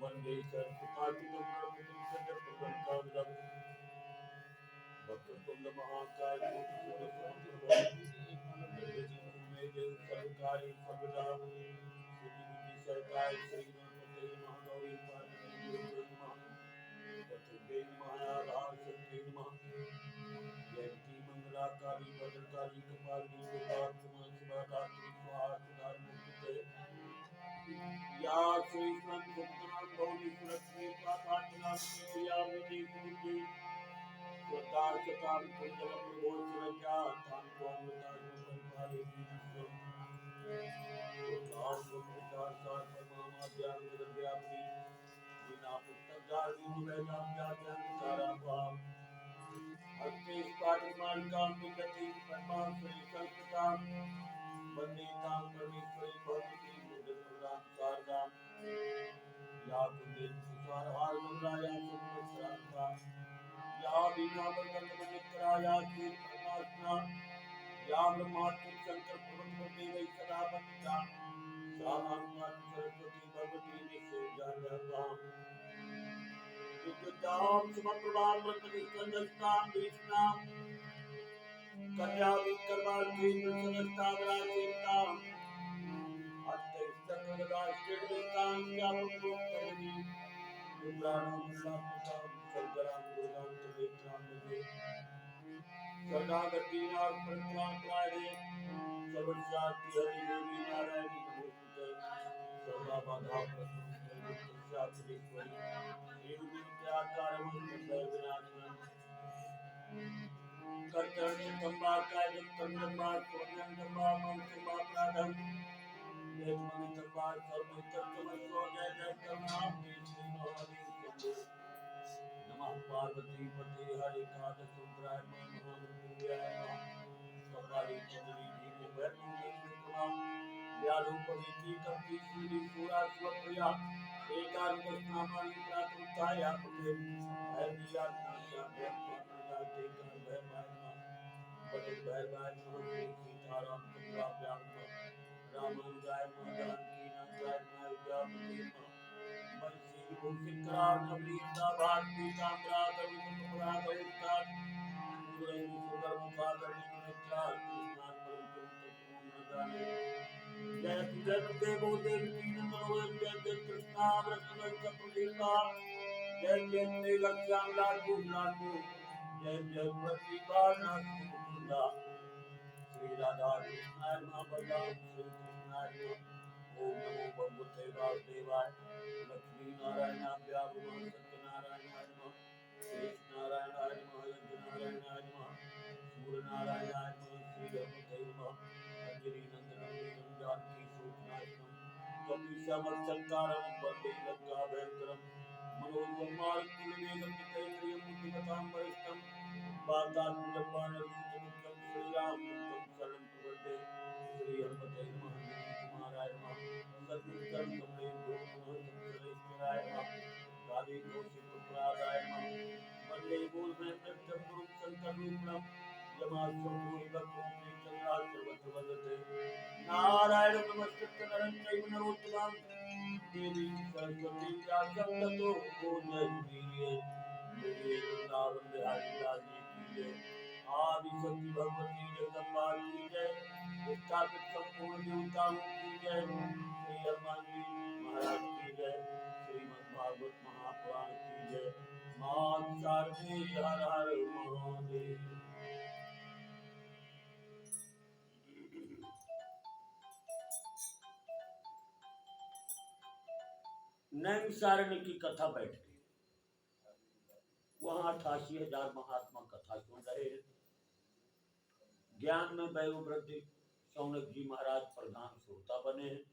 वंदे सरस्वती वक्रतुंड महाकाय सरकारी सर्वदा सरकार श्री गणपति महागौरी पार्वती महाराज शक्ति जयंती मंगलाकारी भद्रकाली कपालिनी दुर्गा क्षमा शिवा धात्री स्वाहा सुधा या श्री संतनाम गौरी सुरक्षित पापात्मा या विधि गुरुजी स्वता सताम कुंडलम गोचरजा तांत्वं तांत्वं लाल गुरुदार सार परमात्मा ज्ञान विद्यापति बिना पुस्तक जाति वेदांत ज्ञान सारा भाव अति पाठमान काम विगति परमात्मा श्री संतनाम वंदे ताम परमेश्वरी भगवती बुद्ध प्रदान सारगाम या कुंडल सुसार हार मंगलाया सुमश्रांता या बिना बंधन मनिकराया की परमात्मा या ब्रह्मात्म शंकर पर्वत देव सदा बंदा सामान्य सरस्वती भगवती निश्चय जाता विद्याम समप्रभाम प्रतिष्ठन्नस्ताम विष्णाम कन्या विकर्माल की प्रसन्नता विराजिताम अष्टैस्तकदाष्टिर्विस्ताम व्यापकरूपतमनि इंद्राणाम शापुताम सर्गराम दुर्गाम त्रिनेत्राम मुझे शरणागतिनाथ प्रत्यात्राये सर्वशाक्ति हरि देवी नारायणी नमोस्तुते सर्वबाधा प्रसन्नश्यात्रेश्वरी देवी त्याकारम विनाशनम कर्तव्य तंबा कायम तंबा स्वयंतंबा मंतंबा प्राधम देवमणि तंबा सर्वतत्वमसो जय जय करुणाम श्री महादेव नमः पार्वती पते हरे काद सुंदराय महामृत्युंजय कपाली चंद्री धीरे वैष्णवी विक्रमा व्यालु पवित्री कपि श्री सूरा स्वप्रिया एकादशनामानि प्रातुत्थाया पुते हरिया नाशा भक्त्या तेकर भयमाना पति भयमाय श्री सीताराम चंद्रा व्याम रामानुजाय महाजानकी नाथाय महाविद्यापति मनसी भूषिकरार नवनीता भारती कामरा कविकुंभरा कवितार पूर्ण सुंदर मुखादर नित्रा कृष्णान परम जय जय देवो देवी नमो जय जय कृष्णा वृषभ कपिला जय जय लक्ष्याम लाडू लाडू जय जय प्रतिभा नाथ मुकुंदा श्री राधा कृष्णाय महाबलराम श्री कृष्णाय ओम नमो भगवते वासुदेवाय लक्ष्मी नारायणाभ्यां नमः सत्यनारायणाय नमः शेष नारायणाय नमः यज्ञ नारायणाय नमः सूर्य नारायणाय नमः श्री हनुमते नमः अंजलि नंदनं वीरं जानकी सूक्ष्माष्टम कपीशमक्षकारं वन्दे लंका भयंकरं मनोजवं मारुतिवेगं जितेन्द्रियं बुद्धिमतां वरिष्ठं वातात्मजं वानरयूथमुख्यं श्रीरामदूतं शरणं प्रपद्ये श्री हनुमते नमः कुमाराय नमः सद्गुरुचरण कमलेभ्यो नमः संसरेश्वराय नमः गादी कौशिकपुत्राय नमः वन्दे मूलमेन्द्रं गुरुं शङ्कररूपिणं यमास्वभूरिभक्ति चन्द्रास्त्रवत्र वदते नारायण नमस्कृत्य नरं चैव नरोत्तमं देवीं सरस्वतीं व्यासं ततो जयमुदीरये बोलिए वृंदावन बिहारी लाल जी की जय आदिशक्ति भगवती जगदम्बा की जय स्थापित संपूर्ण देवताओं की जय श्री हनुमान जी महाराज की जय श्रीमद् भागवत महापुराण की जय मां शारदे हर हर महादेव। नैमिषारण्य की कथा बैठ गई। वहां 88,000 महात्मा कथा सुन रहे हैं। ज्ञान में वयोवृद्धि शौनक जी महाराज प्रधान श्रोता बने हैं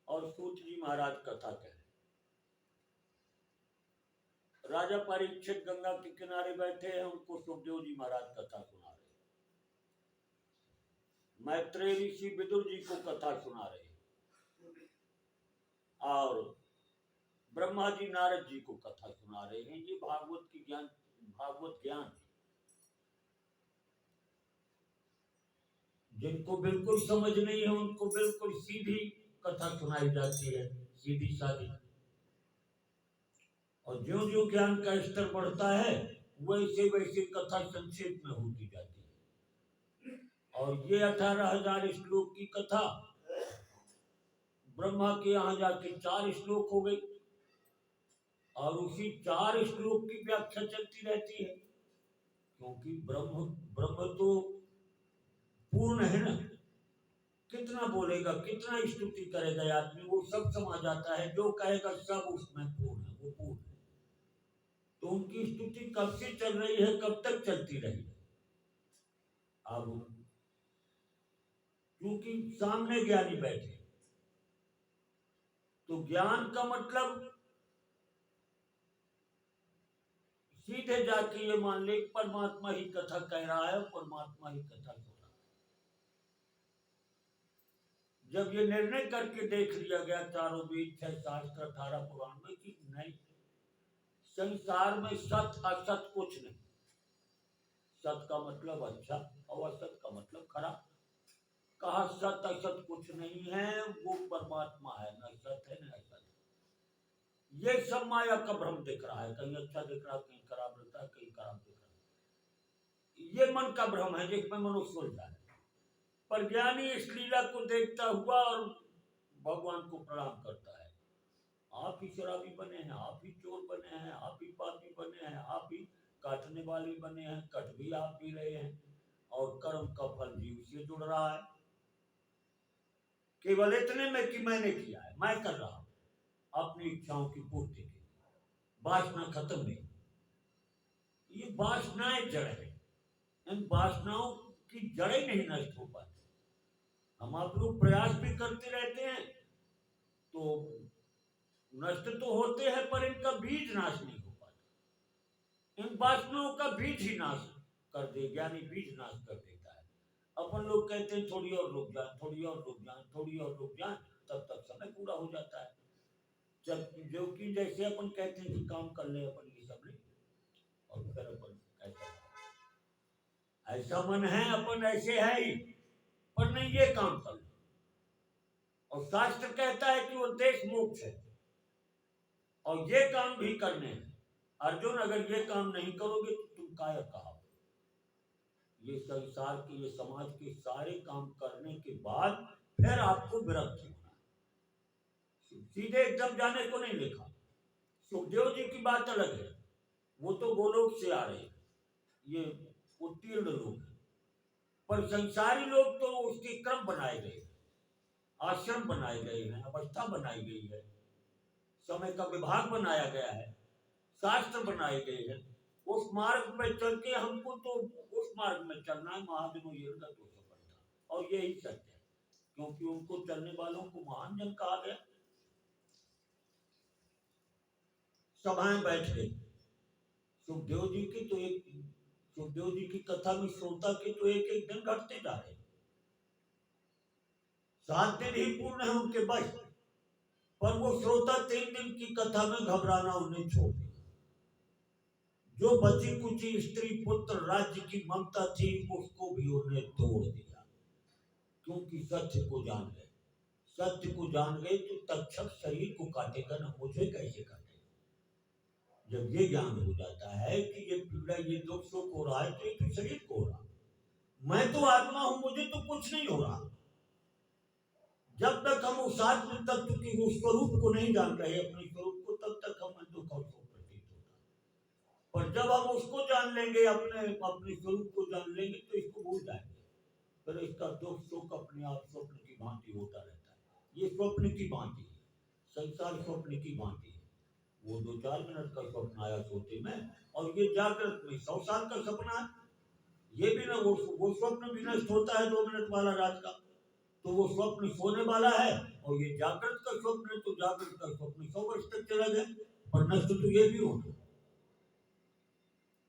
और सूत जी महाराज कथा कह रहे। राजा परीक्षित गंगा के किनारे बैठे हैं, उनको सुखदेव जी महाराज कथा सुना रहे हैं। मैत्रेय ऋषि विदुर जी को कथा सुना रहे हैं और ब्रह्मा जी नारद जी को कथा सुना रहे हैं। ये भागवत ज्ञान है। जिनको बिल्कुल समझ नहीं है उनको बिल्कुल सीधी कथा सुनाई जाती है, सीधी सादी। और ज्यों ज्यों ज्ञान का स्तर बढ़ता है वैसे वैसे कथा संक्षेप में होती जाती है। और ये 18,000 श्लोक की कथा ब्रह्मा के यहाँ जाके 4 श्लोक हो गई और उसी 4 श्लोक की व्याख्या चलती रहती है, क्योंकि ब्रह्म ब्रह्म तो पूर्ण है ना। कितना बोलेगा, कितना स्तुति करेगा आदमी, वो सब समा जाता है, जो कहेगा सब उसमें पूर्ण है, वो पूर्ण है। तो उनकी स्तुति कब से चल रही है, कब तक चलती रही। अब क्योंकि सामने ज्ञानी बैठे, तो ज्ञान का मतलब सीधे जाके ये मान ले परमात्मा ही कथा कह रहा है, परमात्मा ही कथा सुन रहा है। जब ये निर्णय करके देख लिया गया चारों वेद, 6 शास्त्र, 18 पुराण में कि नहीं, संसार में सत असत कुछ नहीं। सत का मतलब अच्छा और असत का मतलब खराब। कहा सत असत कुछ नहीं है, वो परमात्मा है, न सत है न असत। ये सब माया का भ्रम दिख रहा है, कहीं अच्छा दिख रहा है, कहीं खराब रहता है, कहीं खराब दिख रहा है। ये मन का भ्रम है जिसमें मनुष्य सुलझा है। पर ज्ञानी इस लीला को देखता हुआ और भगवान को प्रणाम करता है। आप ही शराबी बने हैं, आप ही चोर बने हैं, आप ही पापी बने हैं, आप ही काटने वाले बने हैं, कट भी आप भी रहे हैं, और कर्म का फल जीव से जुड़ रहा है। केवल इतने में कि मैंने किया है, मैं कर रहा हूं अपनी इच्छाओं की पूर्ति के, वासना खत्म नहीं। ये वासनाएं जड़ है, इन वासनाओं की जड़ें नहीं नष्ट हो पाती। हम आप लोग प्रयास भी करते रहते हैं तो नष्ट तो होते हैं, पर इनका बीज नाश नहीं हो पाता। इन वासनाओं का बीज ही नाश कर दे, ज्ञानी बीज नाश कर देता है। अपन लोग कहते हैं थोड़ी और रुक जाए, थोड़ी और रुक जाए, थोड़ी और रुक जाए, तब तक समय पूरा हो जाता है। जब जो कि जैसे अपन कहते हैं कि काम कर ले अपन ये सब ले, और फिर अपन ऐसा मन है अपन ऐसे है ही, पर नहीं ये काम कर लो। और शास्त्र कहता है कि वो देश मोक्ष है और ये काम भी करने हैं। अर्जुन अगर ये काम नहीं करोगे तो तुम कायर कहाओगे। ये संसार के, ये समाज के सारे काम करने के बाद फिर आपको विरक्त होना है। सीधे एकदम जाने को नहीं लिखा। सुखदेव जी की बात अलग है, वो तो गोलोक से आ रहे हैं, ये उत्तीर्ण लोग हैं। पर संसारी लोग तो उसके क्रम बनाए गए, आश्रम बनाए गए हैं, अवस्था बनाई गई है, समय का विभाग बनाया गया है, शास्त्र बनाए गए हैं। उस मार्ग में चल के हमको तो उस मार्ग में चलना है। महाजनों ये तो सफलता, और यही सत्य है, क्योंकि उनको चलने वालों को महान जन कहा गया। सभाएं बैठ गई। सुखदेव जी की तो सुखदेव जी की कथा में श्रोता के तो एक एक दिन घटते जा रहे, 7 दिन ही पूर्ण है उनके बस, पर वो श्रोता 3 दिन की कथा में घबराना उन्हें छोड़ दिया। जो बची कुची स्त्री पुत्र राज्य की ममता थी उसको भी उन्हें तोड़ दिया, क्योंकि सत्य को जान गए। सत्य को जान गए तो तक्षक शरीर को काटेगा ना, मुझे कैसे काटेगा। जब ये ज्ञान हो जाता है कि ये पीड़ा, ये दुख सुख हो रहा है तो ये तो शरीर को हो रहा, मैं तो आत्मा हूं, मुझे तो कुछ नहीं हो रहा। जब तक हम उस आत्म तत्व के उस स्वरूप को नहीं जान रहे, अपने स्वरूप को, तब तक हमें दुख और सुख प्रतीत होता। पर जब हम उसको जान लेंगे, अपने अपने स्वरूप को जान लेंगे, तो इसको भूल जाएंगे। फिर इसका दुख सुख अपने आप स्वप्न की भांति होता रहता है। ये स्वप्न की भांति है, संसार स्वप्न की भांति है। वो 2-4 मिनट का स्वप्न आया सोते में, और ये जागृत में 100 साल का सपना है। ये भी ना, वो स्वप्न भी नष्ट होता है 2 मिनट वाला रात का, तो वो स्वप्न सोने वाला है। और ये जागृत का स्वप्न है, तो जागृत का स्वप्न 100 वर्ष तक चला जाए, पर नष्ट तो ये भी होगा।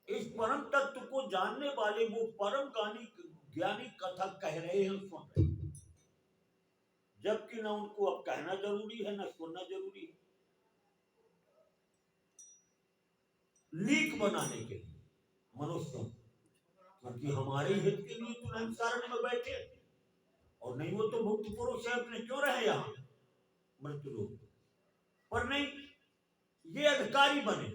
इस परम तत्व को जानने वाले वो परम ज्ञानी कथा कह रहे हैं, सुन रहे हैं, जबकि ना उनको अब कहना जरूरी है ना सुनना जरूरी है। लीक बनाने के लिए मनुष्यों, क्योंकि हमारे हित के लिए तो हम सारण में बैठे, और नहीं वो तो मुक्त पुरुष है, अपने क्यों रहे यहाँ मृत्यु लोक पर। नहीं, ये अधिकारी बने,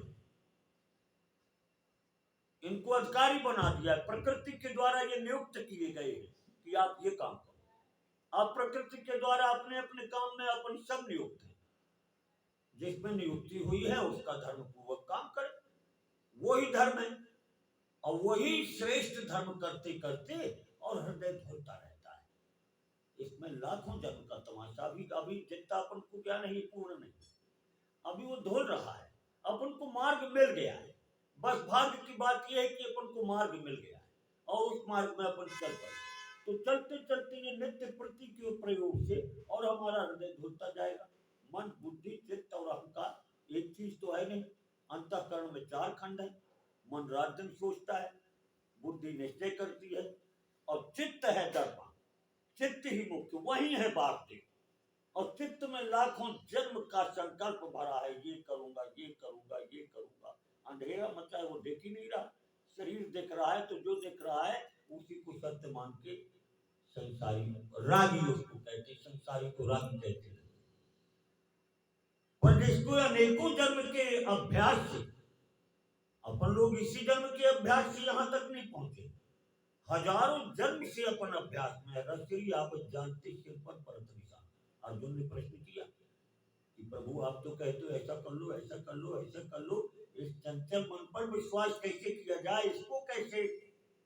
इनको अधिकारी बना दिया, प्रकृति के द्वारा ये नियुक्त किए गए कि आप ये काम करो। आप प्रकृति के द्वारा अपने अपने काम में अपन सब नियुक्त हैं, जिसमें नियुक्ति हुई है उसका धर्म पूर्वक काम करे, वही धर्म है। और वही श्रेष्ठ धर्म करते करते और हृदय धोता रहता है। इसमें लाखों जन्म का तमाशा, अभी जितना अपन को ज्ञान है ये पूर्ण नहीं, अभी वो धोल रहा है, अपन को मार्ग मिल गया है। बस भाग्य की बात यह है कि अपन को मार्ग मिल गया है और उस मार्ग में अपन चल पड़े, तो चलते चलते ये नित्य प्रति के प्रयोग से और हमारा हृदय धुलता जाएगा। मन, बुद्धि, चित्त और अहंकार एक चीज तो है नहीं। अंतःकरण में 4 खंड है। मन रात दिन सोचता है, बुद्धि निश्चय करती है और चित्त है दर्पण। चित्त ही मुख्य, वही है बात। और चित्त में लाखों जन्म का संकल्प भरा है, ये करूंगा, ये करूंगा, ये करूंगा। अंधेरा मचा है, वो देख ही नहीं रहा। शरीर देख रहा है तो जो देख रहा है उसी को सत्य मान के संसारी रागी उसको कहते, संसारी को रागी कहते हैं। पर जिसको अनेकों जन्म के अभ्यास से, अपन लोग इसी जन्म के अभ्यास से यहाँ तक नहीं पहुंचे, हजारों जन्म से अपन अभ्यास में रसरी आप जानते सिर पर परत निशान। अर्जुन ने प्रश्न किया कि प्रभु आप तो कहते हो ऐसा कर लो, ऐसा कर लो, ऐसा कर लो, इस चंचल मन पर विश्वास कैसे किया जाए, इसको कैसे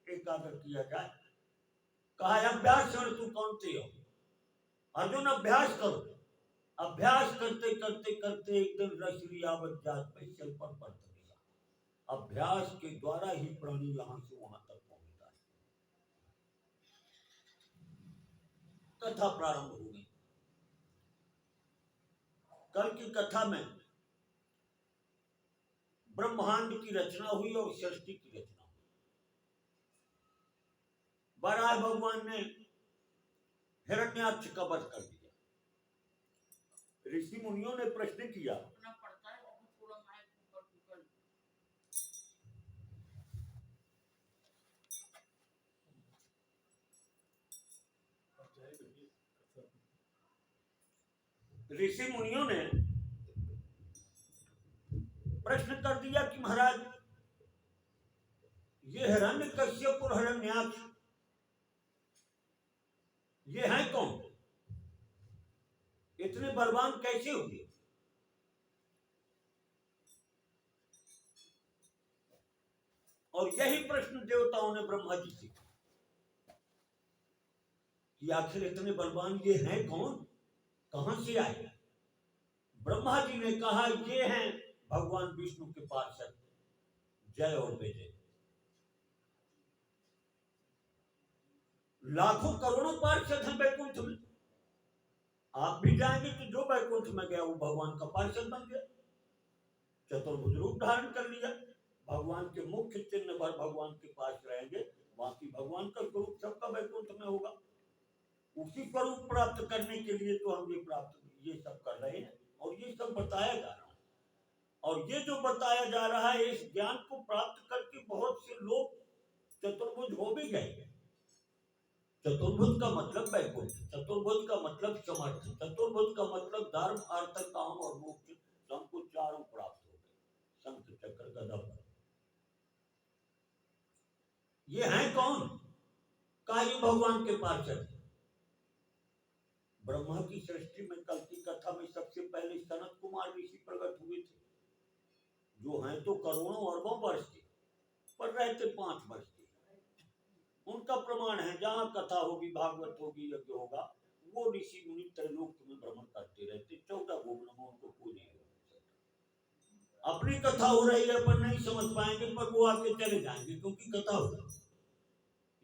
एकाग्र किया जाए। कहा अभ्यास कर, तू कौन थे हो अर्जुन, अभ्यास करो। अभ्यास करते करते करते एक दिन रसरी आवत जात पे सिर पर परत निशान। अभ्यास के द्वारा ही प्राणी यहां से वहां तक पहुंचता है। कथा प्रारंभ हो गई। कल की कथा में ब्रह्मांड की रचना हुई और सृष्टि की रचना हुई। वराह भगवान ने हिरण्याक्ष का वध कर दिया। ऋषि मुनियों ने प्रश्न किया, ऋषि मुनियों ने प्रश्न कर दिया कि महाराज ये हिरण्यकश्यप और हिरण्याक्ष ये हैं कौन, इतने बलवान कैसे हुए। और यही प्रश्न देवताओं ने ब्रह्मा जी से कि आखिर इतने बलवान ये हैं कौन, कहां से आए। ब्रह्मा जी ने कहा ये हैं भगवान विष्णु के पार्षद जय और विजय। लाखों करोड़ों पार्षद हैं वैकुंठ में। आप भी जाएंगे तो जो वैकुंठ में गया वो भगवान का पार्षद बन गया, चतुर्भुज रूप धारण कर लिया। भगवान के मुख्य चिन्ह पर भगवान के पास रहेंगे, बाकी भगवान का स्वरूप सबका वैकुंठ में होगा। उसी स्वरूप प्राप्त करने के लिए तो हम ये सब कर रहे हैं और ये सब बताया जा रहा है। और ये जो बताया जा रहा है इस ज्ञान को प्राप्त करके बहुत से लोग चतुर्भुज हो भी गए। चतुर्भुज का मतलब वैकुंठ, चतुर्भुज का मतलब समर्थ, चतुर्भुज का मतलब धर्म, अर्थ, काम और मोक्ष, सबको चारों प्राप्त हो गए। शंख चक्र गदा। ये हैं कौन, काली भगवान के पार्षद। ब्रह्मा की सृष्टि में कल की कथा में सबसे पहले सनत कुमार ऋषि प्रकट हुए थे, जो हैं तो करोड़ों अरबों वर्ष के, पर रहते 5 वर्ष के। उनका प्रमाण है जहां कथा होगी, भागवत होगी, यज्ञ होगा, वो ऋषि मुनि त्रैलोक में भ्रमण करते रहते। 14 भुवन में उनको कोई नहीं होगा। अपनी कथा हो रही है पर नहीं समझ पाएंगे, पर वो आके चले जाएंगे क्योंकि कथा हो रही है।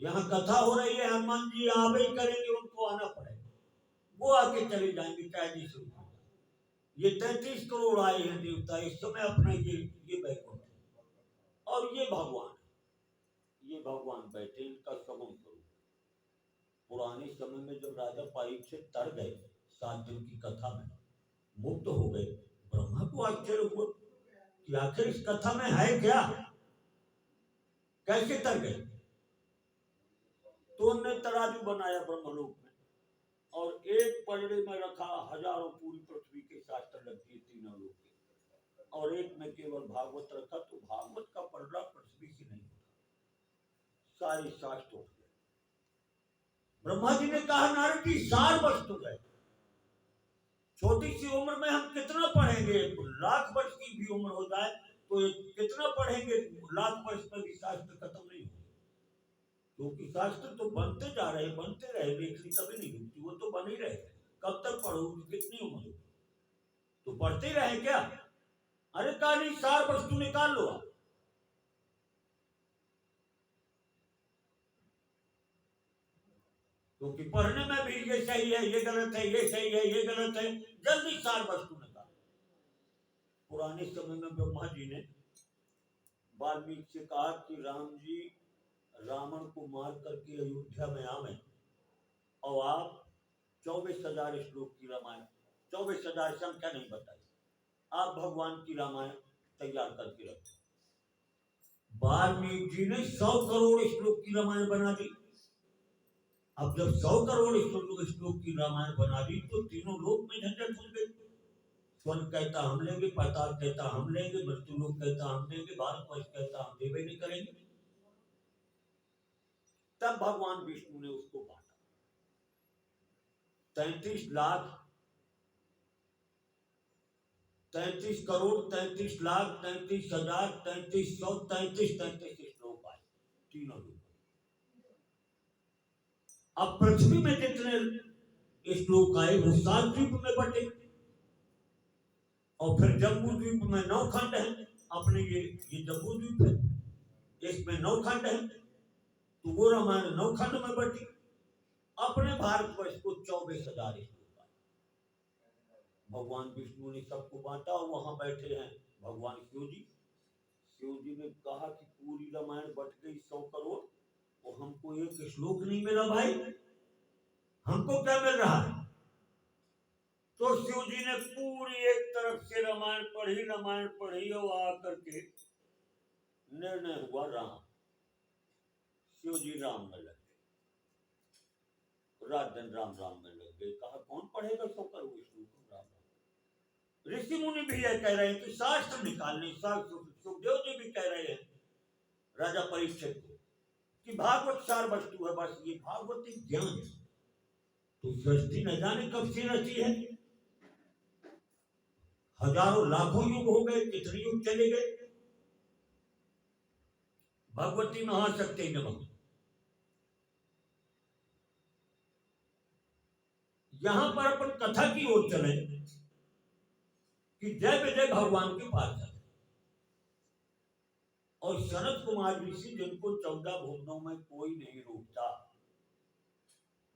यहाँ कथा हो रही है, हनुमान जी आवे ही करेंगे, उनको आना पड़ेगा, वो आके चले जाएंगे चाहे जिस। ये 33 करोड़ आए हैं देवता इस समय अपना ये वैकुंठ और ये भगवान बैठे, इनका सगुण स्वरूप। पुराने समय में जब राजा परीक्षित तर गए 7 दिन की कथा में, मुक्त हो गए, ब्रह्मा को आश्चर्य हुआ कि आखिर इस कथा में है क्या, कैसे तर गए। तो उन्होंने तराजू बनाया ब्रह्मलोक में और एक पलड़े में रखा हजारों पूरी पृथ्वी के शास्त्र लगती है तीनों लोग के, और एक में केवल भागवत रखा, तो भागवत का पलड़ा पृथ्वी से नहीं होता, सारे शास्त्र हो गए। ब्रह्मा जी ने कहा नारद जी सार वस्तु है, छोटी सी उम्र में हम कितना पढ़ेंगे, लाख वर्ष की भी उम्र हो जाए तो कितना पढ़ेंगे, लाख वर्ष में भी शास्त्र खत्म नहीं होगा, क्योंकि शास्त्र तो बनते जा रहे, बनते रहे, लेखनी कभी नहीं होती, वो तो बन ही रहे। कब तक पढ़ोगे, कितनी उम्र हो, तो पढ़ते रहे क्या? अरे कहा नहीं, सार वस्तु निकाल लो आप। क्योंकि पढ़ने में भी ये सही है, ये गलत है, ये सही है, ये गलत है, जल्दी सार वस्तु निकाल। पुराने समय में ब्रह्मा जी ने वाल्मीकि से कहा कि राम जी रावण को मार करके अयोध्या में आवे और आप 24,000 श्लोक की रामायण, 24,000 संख्या नहीं बताई, आप भगवान की रामायण तैयार करके रखें। वाल्मीकि जी ने 100 करोड़ श्लोक की रामायण बना दी। अब जब 100 करोड़ श्लोक की रामायण बना दी तो तीनों लोक में झंझट हो गई। स्वर्ग कहता हम लेंगे, पाताल कहता हम लेंगे, मृत्यु लोक कहता हम लेंगे, भारतवर्ष कहता हम देवे नहीं करेंगे। तब भगवान विष्णु ने उसको बांटा, 33 लाख 33 करोड़ 33 लाख 33,000 3300 33 श्लोक आए तीनों लोग। अब पृथ्वी में जितने श्लोक आए वो 7 द्वीप में बटे, और फिर जम्बू द्वीप में 9 खंड है, अपने ये जम्बू द्वीप है, इसमें 9 खंड है, तो वो रामायण 9 खंड में बटी। अपने भारतवर्ष को 24,000 श्लोक आए। भगवान विष्णु ने सबको बांटा, और वहां बैठे हैं भगवान शिव जी। शिव जी ने कहा कि पूरी रामायण बट गई 100 करोड़, तो हमको एक श्लोक नहीं मिला भाई, हमको क्या मिल रहा है? तो शिव जी ने पूरी एक तरफ से रामायण पढ़ी और आकर के निर्णय हुआ राम। शिव जी राम में लग गए, रात दिन राम राम में लग गए। कहा कौन पढ़ेगा 100 करोड़ श्लोक, राम राम। ऋषि मुनि भी यह कह रहे हैं कि शास्त्र निकालने, सुखदेव जी भी कह रहे हैं राजा परीक्षित को कि भागवत सार वस्तु है, बस ये भागवत एक ज्ञान है। तो सृष्टि न जाने कब से रची है, हजारों लाखों युग हो गए, कितने युग चले गए। भगवती महाशक्ति नमः। यहां पर अपन कथा की ओर चले कि जय विजय भगवान के पास चले, और सनत कुमार ऋषि जिनको 14 भुवनों में कोई नहीं रोकता,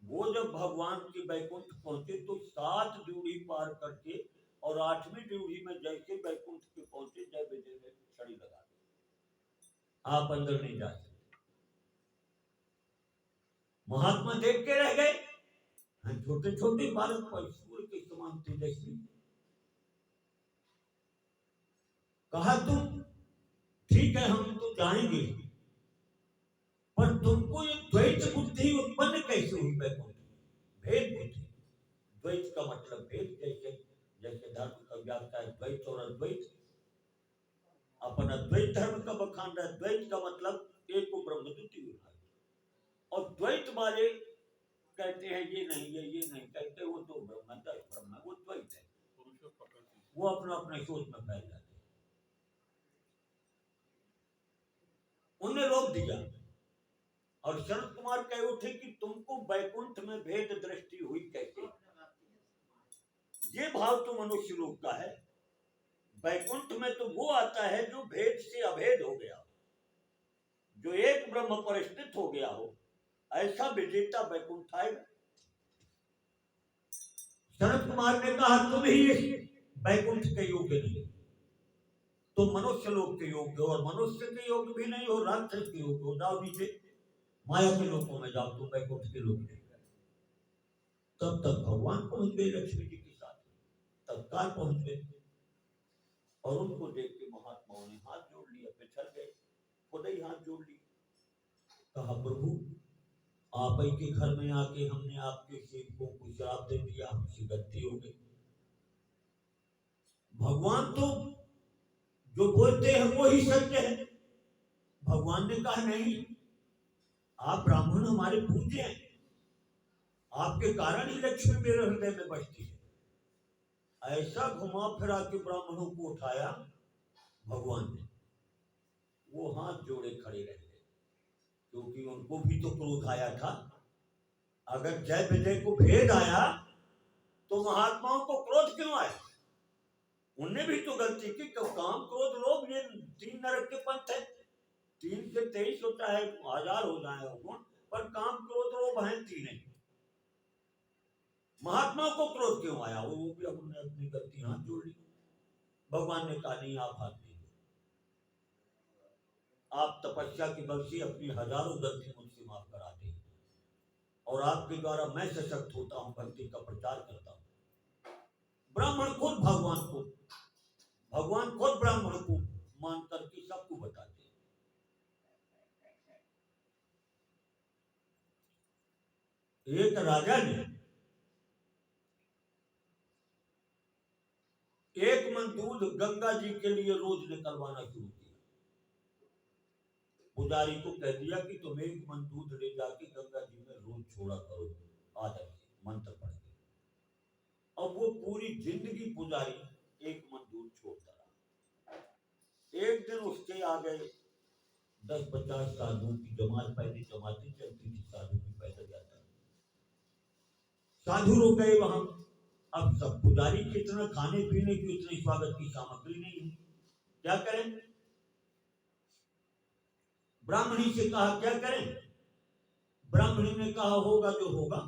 वो जब भगवान के बैकुंठ पहुंचे तो 7 ड्यूढ़ी पार करके और 8वीं ड्यूढ़ी में जैसे बैकुंठ के पहुंचे, जय विजय ने छड़ी लगा दी, आप अंदर नहीं जा सकते। महात्मा देख के रह गए, छोटे छोटे बालक पर सूर्य के समान तेजस्वी। कहा तुम ठीक है, हम तो जाएंगे, पर तुमको ये द्वैत बुद्धि उत्पन्न कैसे हुई बैकुंठ? भेद बुद्धि, द्वैत का मतलब भेद, जैसे जैसे धर्म का व्याख्या है द्वैत और अद्वैत। अपन अद्वैत धर्म का बखान रहा है, द्वैत का मतलब एक को ब्रह्म द्वितीय विभाग, और द्वैत वाले कहते हैं ये नहीं है, ये नहीं कहते, वो तो ब्रह्म है, वो द्वैत है, वो अपना अपने सोच में फैल जाते हैं। उन्हें रोक दिया, और शरद कुमार कह उठे कि तुमको बैकुंठ में भेद दृष्टि हुई कैसे? ये भाव तो मनुष्य लोक का है, बैकुंठ में तो वो आता है जो भेद से अभेद हो गया, जो एक ब्रह्म पर स्थित हो गया हो, ऐसा विजेता बैकुंठ आएगा। शरद कुमार ने कहा तुम ही बैकुंठ के योग्य नहीं, तुम मनुष्य लोक के योग्य हो, और मनुष्य के योग्य भी नहीं हो, राक्षस के योग्य हो, जाओ नीचे माया के लोकों में जाओ, तुम बैकुंठ के लोग नहीं। तब तक भगवान पहुंच गए लक्ष्मी जी के साथ, तत्काल पहुंच गए, और उनको देख के महात्माओं ने हाथ जोड़ लिया, पिछड़ गए, खुद ही हाथ जोड़ लिया। कहा प्रभु आप ही के घर में आके हमने आपके सेवकों को श्राप दे दिया, हमसे गलती हो गई। भगवान तो जो बोलते हैं वो ही सत्य है। भगवान ने कहा नहीं, आप ब्राह्मण हमारे पूज्य हैं, आपके कारण ही लक्ष्मी मेरे हृदय में बसती है। ऐसा घुमा फिरा के ब्राह्मणों को उठाया भगवान ने। वो हाथ जोड़े खड़े रह गए, क्योंकि उनको भी तो क्रोध आया था। अगर जय विजय को भेद आया तो महात्माओं को क्रोध क्यों आया? उनने भी तो गलती की। तो काम क्रोध लोभ ये 3 नरक के पंथ है। 3 से 23 होता है, 1000 हो जाए गुण, पर काम क्रोध लोभ है 3 ही। महात्माओं को क्रोध क्यों आया? वो भी उन्होंने अपनी गलती हाथ जोड़ ली। भगवान ने कहा नहीं, आप हाथ नहीं, आप तपस्या के बल से अपनी हजारों गलती मुझसे माफ करा दे, और आपके द्वारा मैं सशक्त होता हूं, भक्ति का प्रचार करता हूं। ब्राह्मण खुद भगवान खुद ब्राह्मण को मान करके सबको बताते हैं। एक राजा ने 1 मन दूध गंगा जी के लिए रोज निकलवाना शुरू किया। पुजारी को कह दिया कि तुम 1 मन दूध ले जाके गंगा जी में रोज छोड़ा करो, आदत से मंत्र पढ़ के। अब वो पूरी जिंदगी पुजारी 1 मन दूध छोड़ता रहा। एक दिन उसके आ गए 10-50 साधुओं की जमात, पहले जमातें चलती थी, साधु की पैदल जाता है। साधु रुक गए वहां। अब सब पुजारी की इतना खाने पीने की, उतनी स्वागत की सामग्री नहीं है, क्या करें? ब्राह्मणी से कहा क्या करें? ब्राह्मणी ने कहा होगा जो होगा,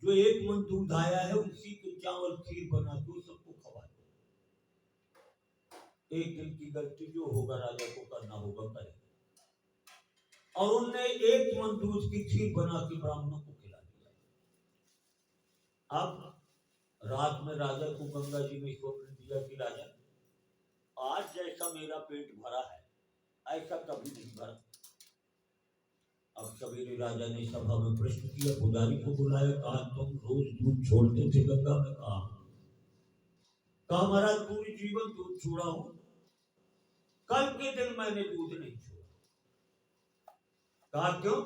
जो 1 मन दूध आया है उसी के चावल खीर बना दो, सबको खवा दो। एक दिन की गलती जो होगा राजा को करना होगा करे। और उनने 1 मन दूध की खीर बना के ब्राह्मणों को खिला दिया। अब रात में राजा को गंगा जी में स्वप्न दिया कि राजा, आज जैसा मेरा पेट भरा है ऐसा कभी नहीं भरा। अब सवेरे राजा ने सभा में प्रश्न किया, पुजारी को बुलाया, कहा तुम रोज दूध छोड़ते थे गंगा में? कहा महाराज पूरी जीवन दूध छोड़ा हूं, कल के दिन मैंने दूध नहीं छोड़ा। कहा क्यों?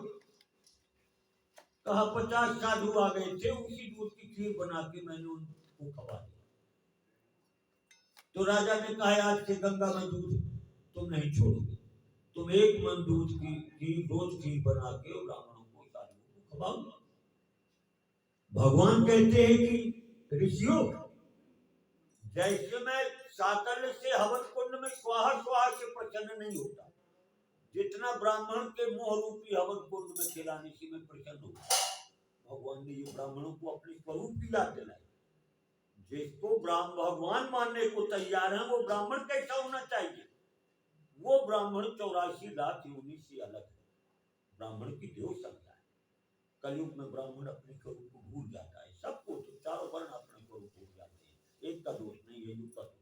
कहा 50 साधु आ गए थे, उसी दूध की खीर बना के मैंने उनको खवा दिया। तो राजा ने कहा आज से गंगा में दूध तुम नहीं छोड़ोगे, तुम 1 मन दूध की रोज खीर बना के ब्राह्मणों को साधुओं को खवाओ। भगवान कहते हैं कि ऋषियों, जैसे मैं साकल्य से हवन कुंड में स्वाहा स्वाहा से प्रसन्न नहीं होता, जितना ब्राह्मण के मोह रूपी हवन कुंड में खिलाने से मैं प्रसन्न होता, भगवान ने ये ब्राह्मणों को अपने स्वरूप की याद दिलाई। जिसको भगवान मानने को तैयार है वो ब्राह्मण कैसा होना चाहिए? वो ब्राह्मण 84 लाख योनि से अलग है, ब्राह्मण की देव संज्ञा है। कलयुग में ब्राह्मण अपने स्वरूप को भूल जाता है। सबको तो चारों वर्ण अपने स्वरूप भूल जाते हैं, एक का दोष नहीं है, युग का दोष।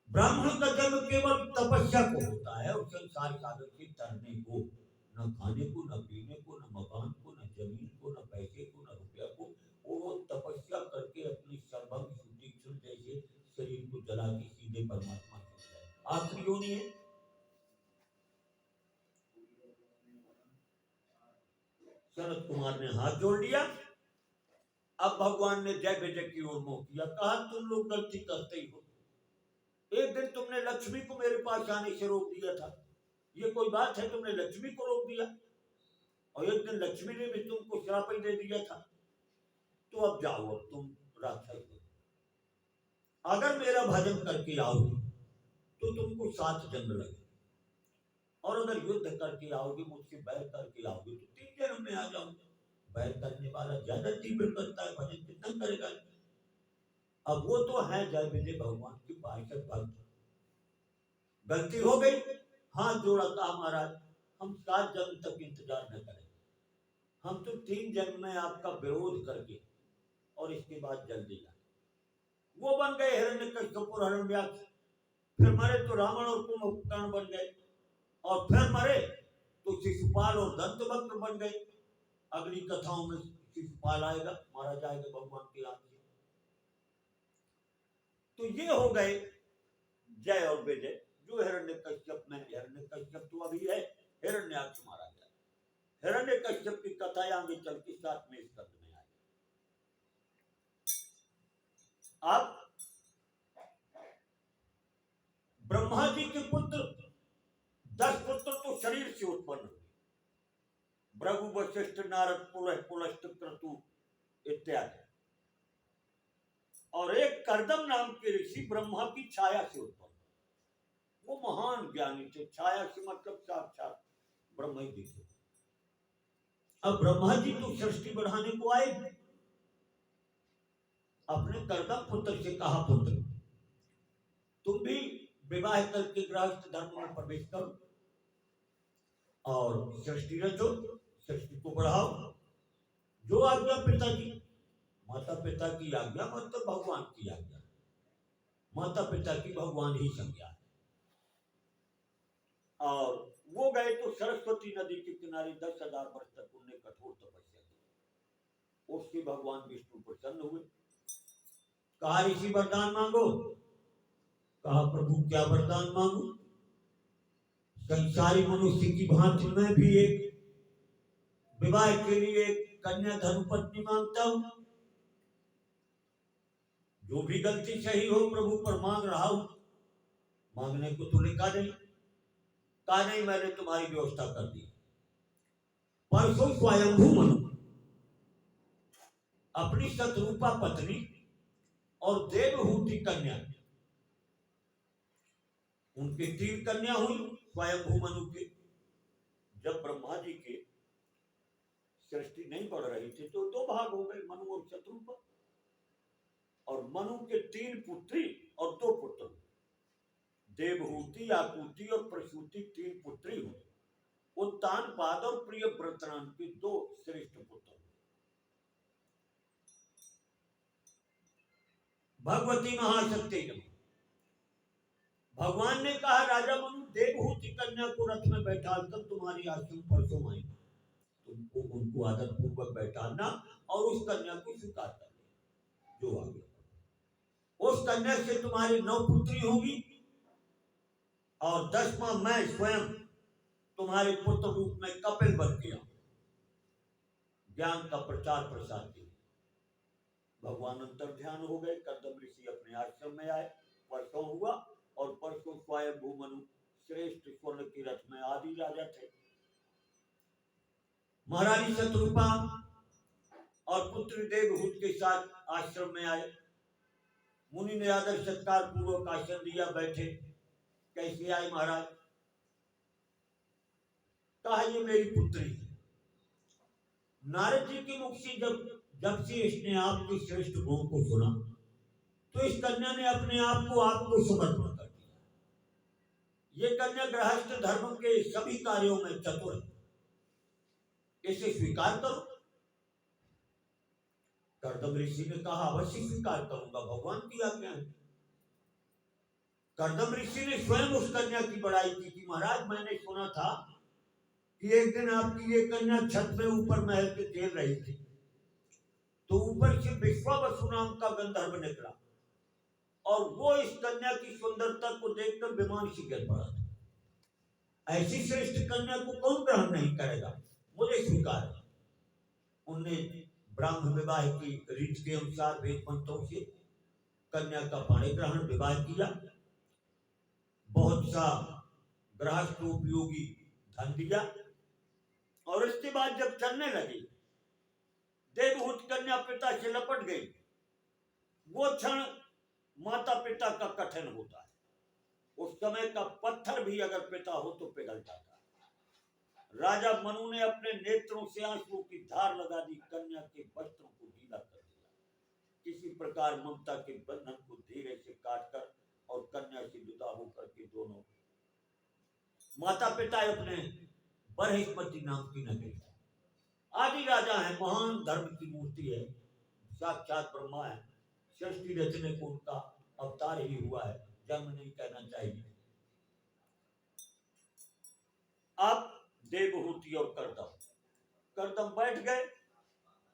ब्राह्मण का जन्म केवल तपस्या को होता है, और संसार सागर से तरने को, न खाने को, न पीने को, न मकान को, न जमीन को, न पैसे को, न रुपया को। वो तपस्या करके अपनी सर्वंग शुद्धि जैसे शरीर को जला के सीधे परमात्मा को जाए, आखिरी योनि है। शरद कुमार ने हाथ जोड़ लिया। अब भगवान ने जय विजय की ओर मुंह किया, कहा तुम लोग गलती करते ही हो। एक दिन तुमने लक्ष्मी को मेरे पास आने से रोक दिया था, ये कोई बात है? तुमने लक्ष्मी को रोक दिया, और एक दिन लक्ष्मी ने भी तुमको श्राप दे दिया था। तो अब जाओ, अब तुम राक्षस हो। अगर मेरा भजन करके आओगे तो तुमको 7 जन्म लगे, और अगर युद्ध करके आओगे, मुझसे बैर करके आओगे, तो 3 जन्म में आ जाओगे। बैर करने वाला ज्यादा तीव्र करता है, भजन कितना करेगा? अब वो तो है जय विजय भगवान की पार्षद भक्त। गलती हो गई, हाथ जोड़ा, कहा महाराज हम 7 जन्म तक इंतजार न करें, हम तो 3 जन्म में आपका विरोध करके और इसके बाद जल्दी जाए। वो बन गए हिरण्यकश्यप और हिरण्याक्ष, फिर मरे तो रावण और कुंभकर्ण बन गए, और फिर मरे तो शिशुपाल शिशुपाल और दंतवक्र बन गए। अगली कथाओं में शिशुपाल आएगा, मारा जाएगा भगवान के हाथ से। तो ये हो गए जय और विजय। जो हिरण्यकश्यप में, हिरण्यकश्यप तो अभी है, हिरण्याक्ष मारा गया। हिरण्यकश्यप की कथा आगे चल के 7वें स्कंद में आएगी। अब ब्रह्मा जी के पुत्र 10 पुत्र तो शरीर से उत्पन्न हुए, भृगु वशिष्ठ नारद पुलह पुलस्त क्रतु इत्यादि। और एक कर्दम नाम के ऋषि ब्रह्मा की छाया से उत्पन्न, वो महान ज्ञानी थे। छाया से मतलब साक्षात ब्रह्मा ही थे। अब ब्रह्मा जी तो सृष्टि बढ़ाने को आए, अपने कर्दम पुत्र से कहा, पुत्र तुम भी विवाह करके गृहस्थ धर्म में प्रवेश करो और सृष्टि रचो, सृष्टि को बढ़ाओ। जो आज्ञा पिताजी, माता पिता की आज्ञा मतलब भगवान की आज्ञा, माता पिता की भगवान ही संज्ञा। और वो गए तो सरस्वती नदी के किनारे 10,000 वर्ष तक उन्होंने कठोर तपस्या की। उससे भगवान विष्णु प्रसन्न हुए। कहा ऋषि वरदान मांगो। कहा प्रभु क्या वरदान मांगू? संसारी मनुष्य की भांति मैं भी एक विवाह के लिए कन्या धर्मपत्नी मांगता हूं। जो भी गलती सही हो प्रभु पर मांग रहा हूं। मांगने को तो लिखा नहीं, कहा नहीं मैंने तुम्हारी व्यवस्था कर दी। परसों स्वयंभू मनु अपनी शत्रुपा पत्नी और देवहूति कन्या, उनके 3 कन्या हुई स्वयंभू मनु के। जब ब्रह्मा जी के सृष्टि नहीं बढ़ रही थी तो 2 भाग हो गए, मनु और शत्रुपा। और मनु के 3 पुत्री और 2 पुत्र, देवहूति, आकुति और प्रसूति 3 पुत्री हुई। उत्तानपाद और प्रियव्रतनान के 2 श्रेष्ठ पुत्र। भगवती महाशक्ति, भगवान ने कहा राजा मनु देवहूति कन्या को रथ में बैठाकर तुम्हारी आश्रम परसों आएंगे, तुमको उनको आदर पूर्वक बैठाना और उस कन्या को स्वीकार करना। जो आगे उस कन्या से तुम्हारी 9 पुत्री होगी और 10वां मैं स्वयं तुम्हारे पुत्र रूप में कपिल बन गया, ज्ञान का प्रचार प्रसार किया। भगवान अंतर ध्यान हो गए। कर्दम ऋषि अपने आश्रम में आए, परसों हुआ और परसों स्वयंभू मनु श्रेष्ठ स्वर्ण की रथ में आदि राजा थे। महारानी शत्रुपा और पुत्र देवहूत के साथ आश्रम में आए। मुनि ने आदर सत्कार पूर्वक आसन दिया, बैठे। कैसे आए महाराज? कहा ये मेरी पुत्री। नारद जी के मुख से जब से इसने आपके श्रेष्ठ गुण को सुना तो इस कन्या ने अपने आप को आपको समर्पण कर दिया। ये कन्या गृहस्थ धर्म के सभी कार्यों में चतुर है, इसे स्वीकार करो। कर्दम ऋषि ने कहा अवश्य स्वीकार करूंगा, भगवान की आज्ञा है। कर्दम ऋषि ने स्वयं उस कन्या की बड़ाई की कि महाराज मैंने सुना था कि एक दिन आपकी ये कन्या छत में ऊपर महल के खेल रही थी तो ऊपर से विश्वावसु नाम का गंधर्व निकला और वो इस कन्या की सुंदरता को देखकर विमान से गिर पड़ा था। ऐसी श्रेष्ठ कन्या को कौन ग्रहण नहीं करेगा? मुझे स्वीकार है। उनने ब्राह्मण विवाह की रीत के अनुसार वेद मंत्रों से कन्या का पाणी ग्रहण विवाह किया। बहुत सा गृहस्थ उपयोगी धन दिया और इसके बाद जब चलने लगी देवहूत कन्या पिता से लपट गई। वो क्षण माता पिता का कठिन होता है। उस समय का पत्थर भी अगर पिता हो तो पिघल जाता है। राजा मनु ने अपने नेत्रों से आंसुओं की धार लगा दी, कन्या के वस्त्रों को ढीला कर दिया। किसी प्रकार ममता के बंधन को धीरे से काटकर और कन्या से जुदा होकर के दोनों माता पिता अपने बरहिस्मती नाम की नगरी, आदि राजा है, महान धर्म की मूर्ति है, साक्षात ब्रह्मा है। सृष्टि रचने को उनका अवतार ही हुआ है, जन्म नहीं कहना चाहिए। अब देवहूति और करदम। करदम बैठ गए।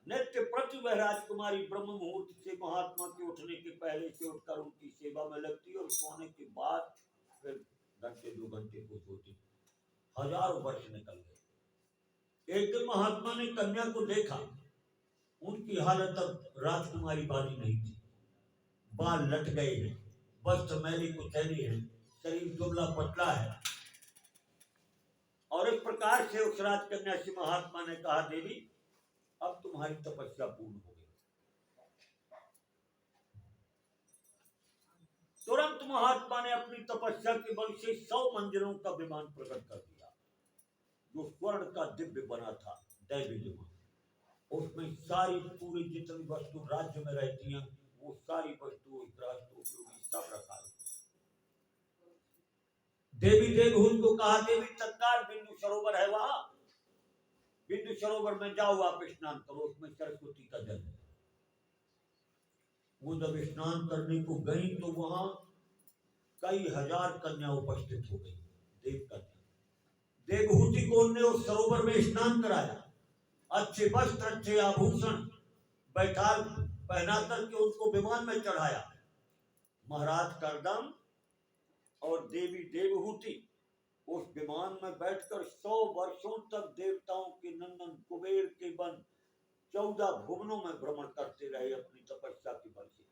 नित्य प्रति वह राजकुमारी ब्रह्म मुहूर्त से महात्मा के उठने के पहले से उठकर उनकी सेवा में लगती और सोने के बाद फिर घंटे 2 घंटे को सोती। हजारों वर्ष निकल गए। एक दिन महात्मा ने कन्या को देखा। उनकी हालत अब राजकुमारी वाली नहीं थी। बाल लट गए हैं, वस्त्र मैली कुचैली है, शरीर दुबला पतला है। और इस प्रकार से उस राजकन्या से महात्मा ने कहा, देवी अब तुम्हारी तपस्या पूर्ण हो गई। तुरंत महात्मा ने अपनी तपस्या के बल से 100 मंदिरों का विमान प्रकट कर दिया, जो स्वर्ण का दिव्य बना था, दैवी विमान। उसमें सारी पूरी जितनी वस्तु राज्य में रहती हैं, वो सारी वस्तु सब रखा है। देवी देवहूति को कहा, देवी तत्काल बिंदु सरोवर है वहां, बिंदु सरोवर में जाओ, आप स्नान करो, उसमें सरस्वती का जल है। वो जब स्नान करने को गई तो वहां कई हजार कन्या उपस्थित हो गई, देव कन्या। देवहूति को उन्होंने उस सरोवर में स्नान कराया, अच्छे वस्त्र, अच्छे आभूषण बैठा पहना करके उनको विमान में चढ़ाया। महाराज करदम और देवी देवहूति उस विमान में बैठकर 100 वर्षों तक देवताओं के नंदन कुबेर के वन 14 भुवनों में भ्रमण करते रहे अपनी तपस्या के बल से।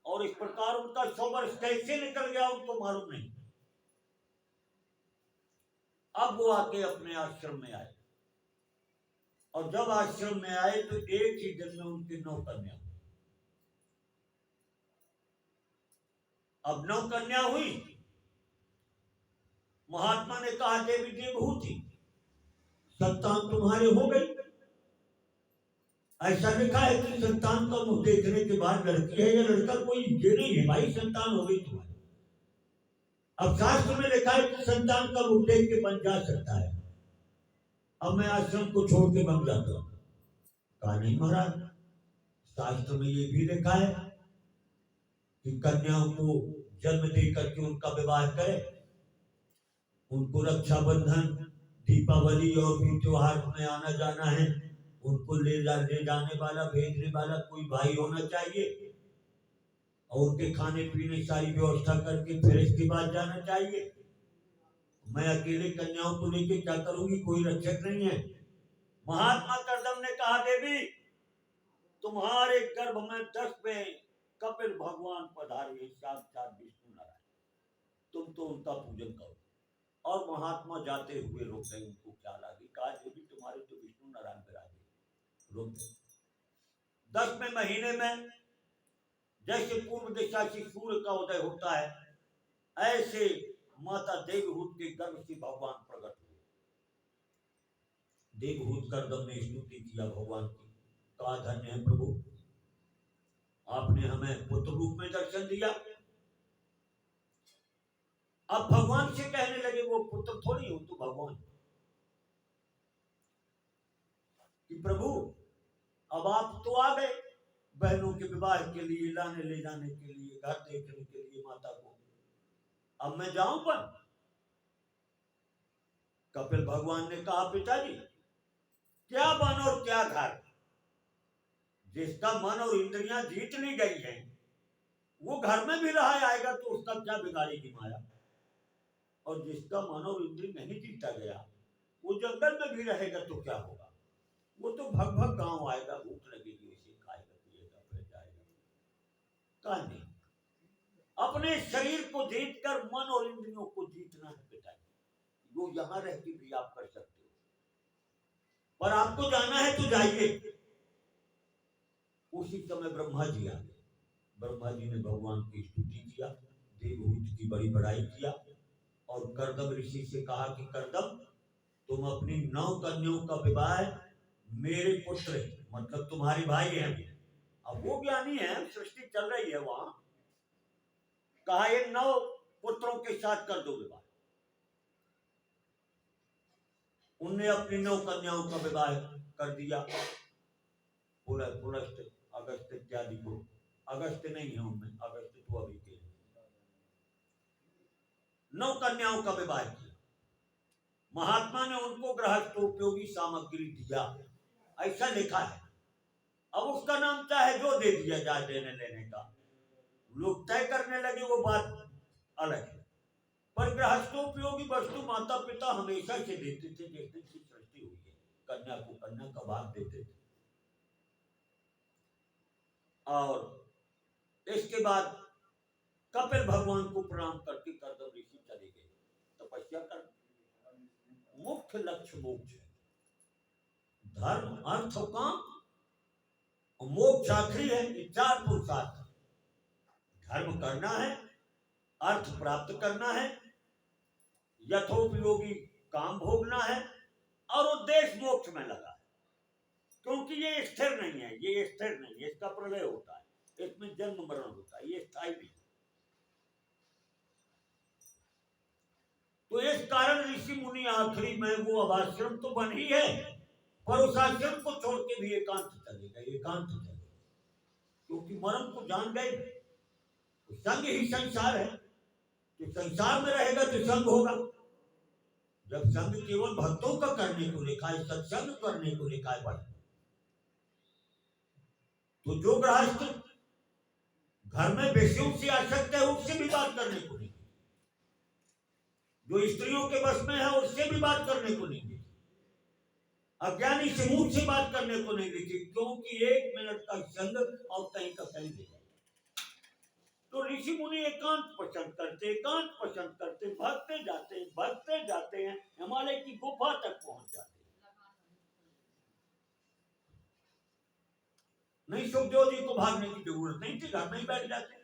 और इस प्रकार उनका 100 वर्ष कैसे निकल गया उनको मालूम नहीं। अब वो आके अपने आश्रम में आए, और जब आश्रम में आए तो एक ही दिन में उनकी 9 कन्या। अब 9 कन्या हुई। महात्मा ने कहा, देवी देवहूति संतान तुम्हारे हो गई। ऐसा लिखा है कि संतान का मुंह देखने के बाद लड़की है या लड़का, कोई ये नहीं है भाई, संतान हो गई तुम्हारी। अब शास्त्र में लिखा है कि संतान का मुंह देख के बन जा सकता है। अब मैं आश्रम को छोड़ के बन जाता हूं। कहा, नहीं महाराज, शास्त्र में ये भी लिखा है कि कन्याओं को जन्म देकर के उनका विवाह करे, उनको रक्षाबंधन, दीपावली और भी त्योहार में आना जाना है, उनको ले जाने वाला, भेजने वाला कोई भाई होना चाहिए, और उनके खाने पीने सारी व्यवस्था करके फिर इसके बाद जाना चाहिए। मैं अकेले कन्याओं को लेके क्या करूंगी, कोई रक्षक नहीं है। महात्मा करदम ने कहा, देवी तुम्हारे गर्भ में 10 में कपिल भगवान पधारे, साक्षात विष्णु नारायण, तुम तो उनका पूजन करो। और महात्मा जाते हुए रुक गए, उनको क्या लगी, कहा, देवी तुम्हारे तो विष्णु नारायण विराजे, रुक गए। 10वें महीने में जैसे पूर्व दिशा से सूर्य का उदय होता है, ऐसे माता देवहूति के गर्भ से भगवान प्रकट हुए। देवहूति करदम ने स्तुति किया भगवान की, कहा, धन्य है प्रभु, आपने हमें पुत्र रूप में दर्शन दिया। अब भगवान से कहने लगे, वो पुत्र थोड़ी हो, तो भगवान, कि प्रभु अब आप तो आ गए बहनों के विवाह के लिए, लाने ले जाने के लिए, घर देखने के लिए माता को, अब मैं जाऊं पर? कपिल भगवान ने कहा, पिताजी क्या मन और क्या घर, जिसका मन और इंद्रियां जीत ली गई हैं, वो घर में भी रहा आएगा तो उसका क्या बिगाड़ेगी माया। और जिसका मन और इंद्रिय नहीं जीता गया, वो जंगल में भी रहेगा तो क्या होगा, वो तो भग भग गांव आएगा, भूख लगेगी उसे, खाएगा पिएगा फिर जाएगा। कहा नहीं, अपने शरीर को जीतकर मन और इंद्रियों को जीतना है पिताजी। वो यहां रह के भी आप कर सकते हो, पर आपको जाना है तो जाइए। उसी समय ब्रह्मा जी आ गए। ब्रह्मा जी ने भगवान की स्तुति किया, देवहूति की बड़ी बड़ाई किया, और करदम ऋषि से कहा कि करदम तुम अपनी 9 कन्याओं का विवाह मेरे पुत्र, मतलब तुम्हारे भाई हैं, अब वो ज्ञानी है, सृष्टि चल रही है वहां, कहा ये 9 पुत्रों के साथ कर दो विवाह। उनने अपनी 9 कन्याओं का विवाह कर दिया। पुलस्त, अगस्त इत्यादि को, अगस्त नहीं है उनमें, अगस्त तो अभी के 9 कन्याओं का विवाह किया। महात्मा ने उनको ग्रहण गृहस्थोपयोगी सामग्री दिया, ऐसा लिखा है। अब उसका नाम चाहे जो दे दिया जाए, देने लेने का लोग तय करने लगे, वो बात अलग है। पर गृहस्थोपयोगी वस्तु माता पिता हमेशा से देते थे, जैसे की सृष्टि हुई है, कन्या को कन्या का भाग देते थे। और इसके बाद कपिल भगवान को प्रणाम करके कर्दम ऋषि चले गए तपस्या कर। मुख्य लक्ष्य मोक्ष है, धर्म अर्थ और काम, मोक्ष आखिरी है। ये चार पुरुषार्थ, धर्म करना है, अर्थ प्राप्त करना है, यथोपयोगी काम भोगना है, और उद्देश्य मोक्ष में लगा है। क्योंकि ये स्थिर नहीं है, ये स्थिर नहीं है, इसका प्रलय होता है, इसमें जन्म मरण होता है, ये स्थायी नहीं। तो इस कारण ऋषि मुनि आखिरी में वो अब आश्रम तो बन ही है, पर उस आश्रम को छोड़ के भी एकांत चले गए, एकांत चले गए, क्योंकि मरण को जान गए। तो संग ही संसार है, तो संसार में रहेगा तो संग होगा। जब संग केवल भक्तों का करने को लिखा है, सत्संग करने को लिखा है, तो जो गृहस्थ घर में विषयों से आसक्त है उससे भी बात करने को नहीं, जो स्त्रियों के बस में है उससे भी बात करने को नहीं, अज्ञानी समूह से बात करने को नहीं देखी, क्योंकि 1 मिनट का संग और कहीं का कहीं दे। तो ऋषि मुनि एकांत पसंद करते, एकांत पसंद करते, भागते जाते हैं, हिमालय की गुफा तक पहुंच जाते हैं। नहीं, सुखदेव जी को भागने की जरूरत नहीं थी, घर में ही बैठ जाते।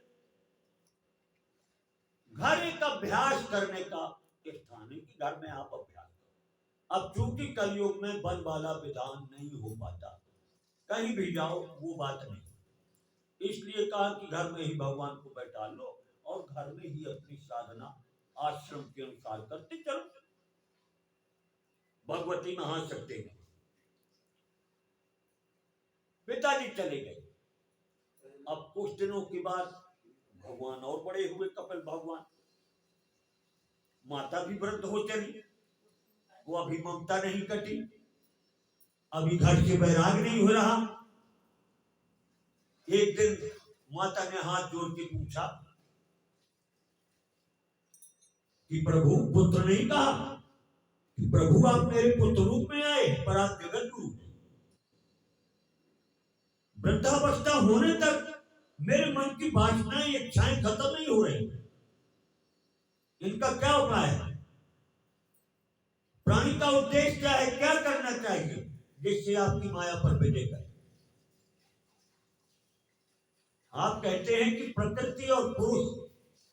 घर एक अभ्यास करने का स्थान है कि घर में आप अभ्यास करो। अब चूंकि कलयुग में वन वाला विधान नहीं हो पाता, कहीं भी जाओ वो बात नहीं, इसलिए कहा कि घर में ही भगवान को बैठा लो और घर में ही अपनी साधना आश्रम के अनुसार करते चलो। भगवती महाशक्ति में पिताजी चले गए। अब कुछ दिनों के बाद भगवान और बड़े हुए, कपिल भगवान। माता भी वृद्ध हो चली, वो अभी ममता नहीं कटी, अभी घर से वैराग नहीं हो रहा। एक दिन माता ने हाथ जोड़ के पूछा कि प्रभु, पुत्र नहीं कहा कि प्रभु आप मेरे पुत्र रूप में आए, पर आप जगत गुरु। वृद्धावस्था होने तक मेरे मन की वासनाएं, इच्छाएं खत्म नहीं हो रही, इनका क्या उपाय है? प्राणी का उद्देश्य क्या है, क्या करना चाहिए जिससे आपकी माया पर विजय करे? आप कहते हैं कि प्रकृति और पुरुष,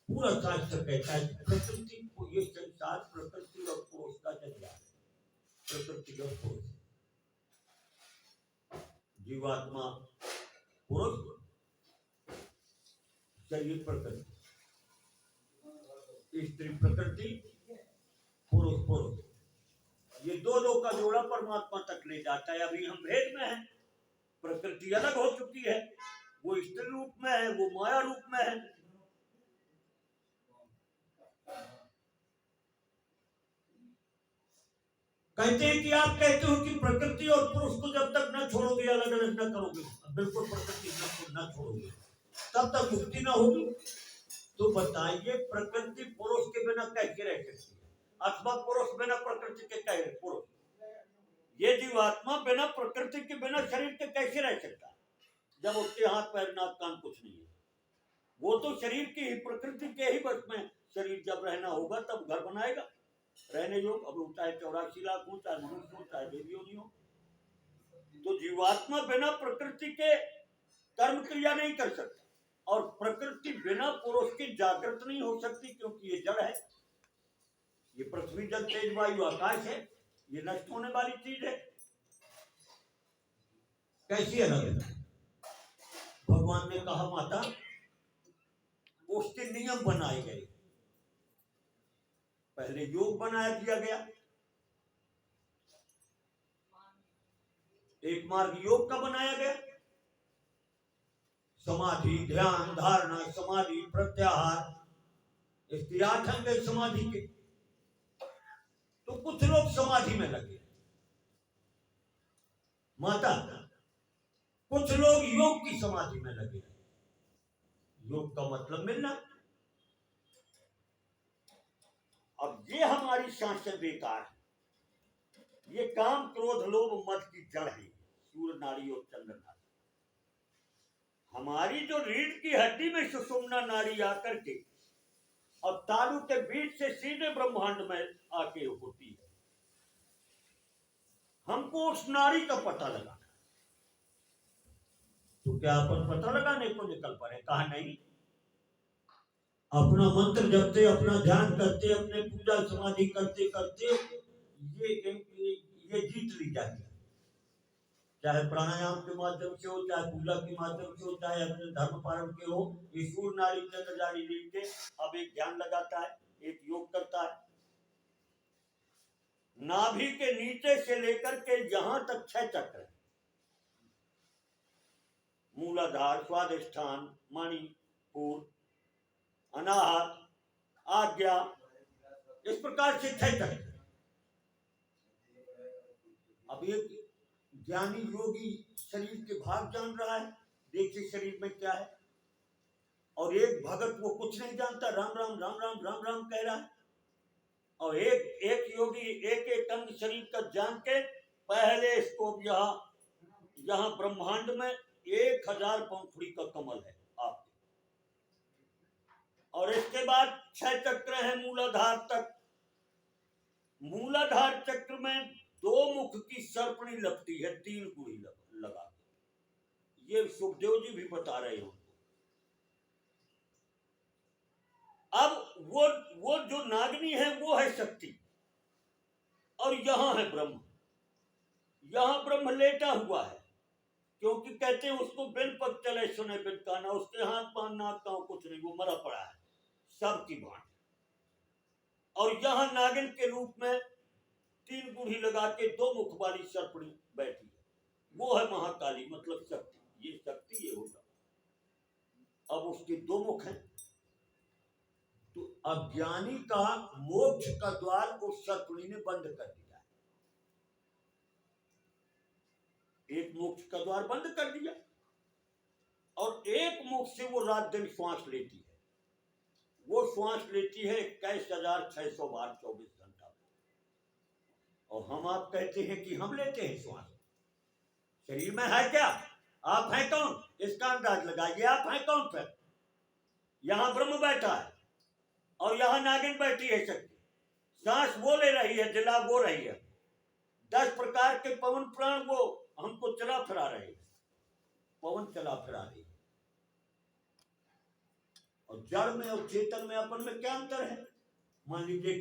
पूरा शास्त्र कहता है प्रकृति को, ये संसार प्रकृति और पुरुष का जरिया है। प्रकृति और पुरुष, जीवात्मा पुरुष, शरीर प्रकृति, स्त्री प्रकृति, पुरुष पुरुष, ये दोनों का जोड़ा परमात्मा तक ले जाता है। अभी हम भेद में हैं, प्रकृति अलग हो चुकी है, वो स्त्री रूप में है, वो माया रूप में है। कहते हैं कि आप कहते हो कि प्रकृति और पुरुष को जब तक न छोड़ोगे, अलग अलग न करोगे, बिल्कुल प्रकृति न छोड़ोगे, तब तक मुक्ति न होगी। तो बताइए, प्रकृति पुरुष के बिना कैसे रह सकती है, अथवा पुरुष बिना प्रकृति के कैसे? पुरुष, ये जीवात्मा बिना प्रकृति के, बिना शरीर के कैसे रह सकता है, जब उसके हाथ पैर नाक कान कुछ नहीं है? वो तो शरीर की ही, प्रकृति के ही बस में शरीर जब रहना होगा तब घर बनाएगा रहने योग। अब चाहे 84 लाख हो, चाहे मनुष्य हो, चाहे देवियों नहीं हो। तो जीवात्मा बिना प्रकृति के कर्म क्रिया नहीं कर सकता, और प्रकृति बिना पुरुष की जागृत नहीं हो सकती, क्योंकि ये जड़ है। ये पृथ्वी जल तेज वायु आकाश है, ये नष्ट होने वाली चीज है। कैसी अलग है? भगवान ने कहा माता, उसके नियम बनाए गए। पहले योग बनाया दिया गया, एक मार्ग योग का बनाया गया, समाधि, ध्यान, धारणा, समाधि, प्रत्याहार, इसके 8 अंग समाधि के। तो कुछ लोग समाधि में लगे, माता, कुछ लोग योग की समाधि में लगे। योग का मतलब मिलना। अब ये हमारी सांसें बेकार है। ये काम क्रोध लोभ मद की जड़ है, सूर्य नाड़ी और चंद्र नाड़ी। हमारी जो रीढ़ की हड्डी में सुषुम्ना नाड़ी आकर के और तालू के बीच से सीधे ब्रह्मांड में आके होती है। हमको उस नाड़ी का पता लगाना। तो क्या अपन पता लगाने को निकल पड़े? कहा नहीं। अपना मंत्र जपते, अपना ध्यान करते, अपने पूजा समाधि करते करते ये जीत ली जाती है। चाहे प्राणायाम के माध्यम से हो, चाहे पूजा के माध्यम से हो, चाहे अपने धर्म पालन के हो। ये सूर्य नाड़ी चंद्र नाड़ी लेके अब एक ध्यान लगाता है, एक योग करता है। नाभि के नीचे से लेकर के जहां तक 6 चक्र है, मूलाधार, स्वादिष्ठान, मणिपुर, अनाहत, आज्ञा, इस प्रकार से 6 चक्र। अब एक ज्ञानी योगी शरीर के भाग जान रहा है, देखिए शरीर में क्या है। और एक भगत वो कुछ नहीं जानता, राम राम राम राम राम राम कह रहा है। और एक योगी एक एक अंग शरीर का जान के पहले इसको यहाँ ब्रह्मांड में 1000 पंखुड़ी का कमल है आपके, और इसके बाद 6 चक्र है मूलाधार तक। मूलाधार चक्र में 2 मुख की सर्पणी लगती है, 3 गुड़ी लगा के। ये सुखदेव जी भी बता रहे हो। अब वो जो नागनी है वो है शक्ति, और यहां है ब्रह्म। यहां ब्रह्म लेटा हुआ है, क्योंकि कहते हैं उसको बिन पग चले सुने बिन काना। उसके हाथ पांव नाक कांव कुछ नहीं, वो मरा पड़ा है सबकी बात। और यहां नागिन के रूप में 3 गुड़ी लगा के 2 मुख वाली सर्पणी बैठी है, वो है महाकाली, मतलब शक्ति। ये शक्ति ये होगा। अब उसके 2 मुख हैं। तो अज्ञानी का मोक्ष का द्वार उस सर्पणी ने बंद कर दिया। एक मोक्ष का द्वार बंद कर दिया, और एक मुख से वो रात दिन श्वास लेती है। वो श्वास लेती है 21,600 बार 24 घंटा। और हम आप कहते हैं कि हम लेते हैं श्वास। शरीर में है क्या? आप हैं कौन? इसका अंदाज लगाइए, आप हैं कौन? फिर यहां ब्रह्म बैठा है और यहां नागिन बैठी है शक्ति। सांस वो ले रही है, जिला वो रही है। 10 प्रकार के पवन प्राण वो हमको चला फिरा रहे हैं, पवन चला फिरा रही है। और जड़ में और चेतन में अपन में क्या अंतर है? मान लीजिए